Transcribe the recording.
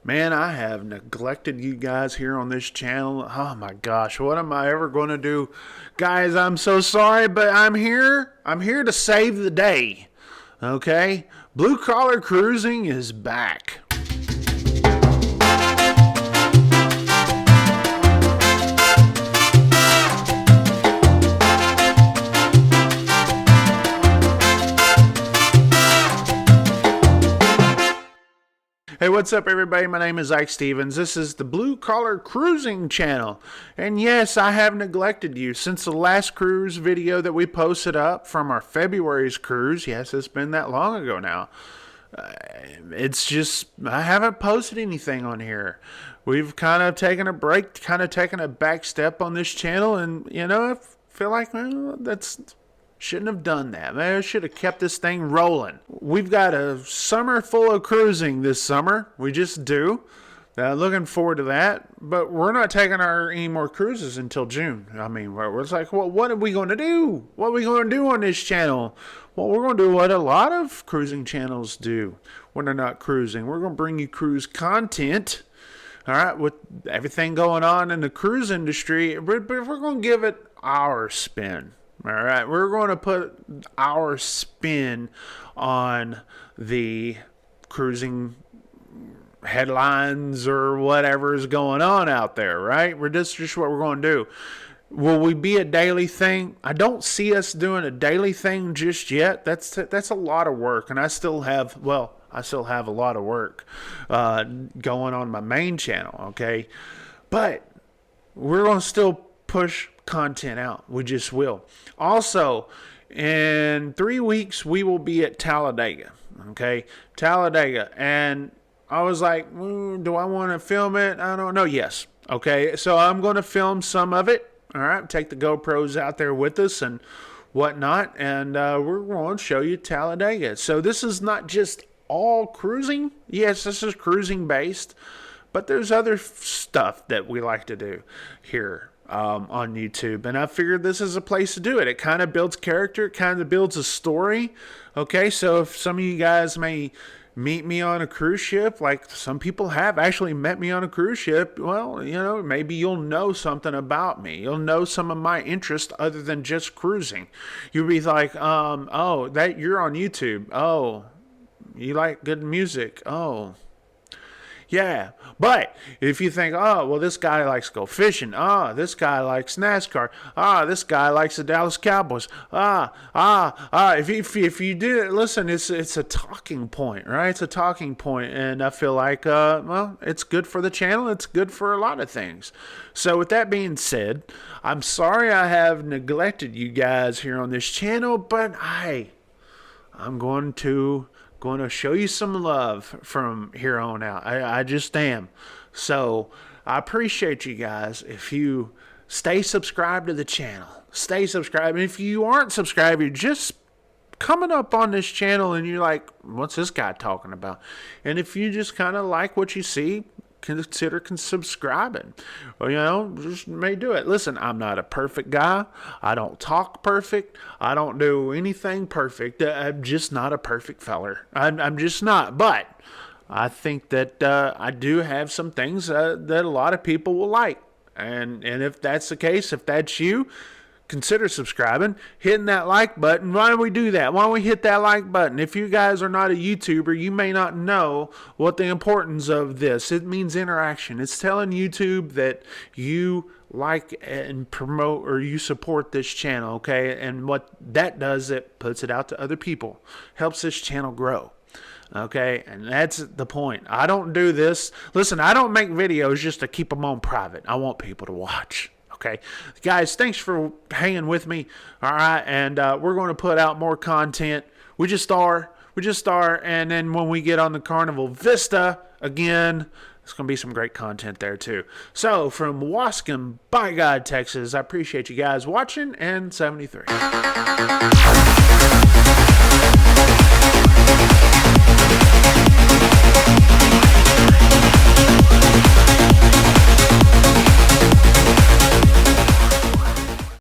Man, I have neglected you guys here on this channel. Oh my gosh, what am I ever going to do? Guys, I'm so sorry, but I'm here. I'm here to save the day. Okay? Blue Collar Cruising is back. Hey, what's up, everybody? My name is Ike Stevens. This is the Blue Collar Cruising channel. And yes, I have neglected you since the last cruise video that we posted up from our February's cruise. Yes, it's been that long ago now. It's just, I haven't posted anything on here. We've kind of taken a break, kind of taken a back step on this channel. And, you know, I feel like, well, shouldn't have done that. Man, I should have kept this thing rolling. We've got a summer full of cruising this summer. We just do. Looking forward to that. But we're not taking any more cruises until June. I mean, it's like, well, what are we going to do? What are we going to do on this channel? Well, we're going to do what a lot of cruising channels do when they're not cruising. We're going to bring you cruise content. All right, with everything going on in the cruise industry, but we're going to give it our spin. All right, we're going to put our spin on the cruising headlines or whatever is going on out there, right? That's just what we're going to do. Will we be a daily thing? I don't see us doing a daily thing just yet. That's a lot of work, and I still have a lot of work going on my main channel, okay? But we're going to still push content out. We just will. Also, in 3 weeks, we will be at Talladega. Okay? Talladega. And I was like, do I want to film it? I don't know. Yes. Okay. So I'm going to film some of it. All right. Take the GoPros out there with us and whatnot. And we're going to show you Talladega. So this is not just all cruising. Yes, this is cruising based. But there's other stuff that we like to do here on YouTube, and I figured this is a place to do it. It kind of builds character, it kind of builds a story. Okay, so if some of you guys may meet me on a cruise ship, like some people have actually met me on a cruise ship, well, you know, maybe you'll know something about me. You'll know some of my interest other than just cruising. You'll be like, oh, that you're on YouTube. Oh, you like good music. Oh, yeah, but if you think, oh, well, this guy likes to go fishing. This guy likes NASCAR. This guy likes the Dallas Cowboys. If you do it, listen, it's a talking point, right? It's a talking point, and I feel like, well, it's good for the channel. It's good for a lot of things. So with that being said, I'm sorry I have neglected you guys here on this channel, but I'm going to show you some love from here on out. I just am. So I appreciate you guys. If you stay subscribed to the channel, stay subscribed. And if you aren't subscribed, you're just coming up on this channel and you're like, what's this guy talking about? And if you just kind of like what you see, consider subscribing. Or, you know, just may do it. Listen, I'm not a perfect guy. I don't talk perfect. I don't do anything perfect. I'm just not a perfect feller. I'm just not. But I think that I do have some things that a lot of people will like. And if that's the case, if that's you, consider subscribing, hitting that like button. Why don't we do that? Why don't we hit that like button? If you guys are not a YouTuber, you may not know what the importance of this. It means interaction. It's telling YouTube that you like and promote or you support this channel, okay? And what that does, it puts it out to other people, helps this channel grow. Okay, and that's the point. I don't do this. Listen, I don't make videos just to keep them on private. I want people to watch. Okay, guys, thanks for hanging with me. All right, and we're going to put out more content. We just are, and then when we get on the Carnival Vista again, there's going to be some great content there too. So from Wascom, by God, Texas, I appreciate you guys watching, and 73.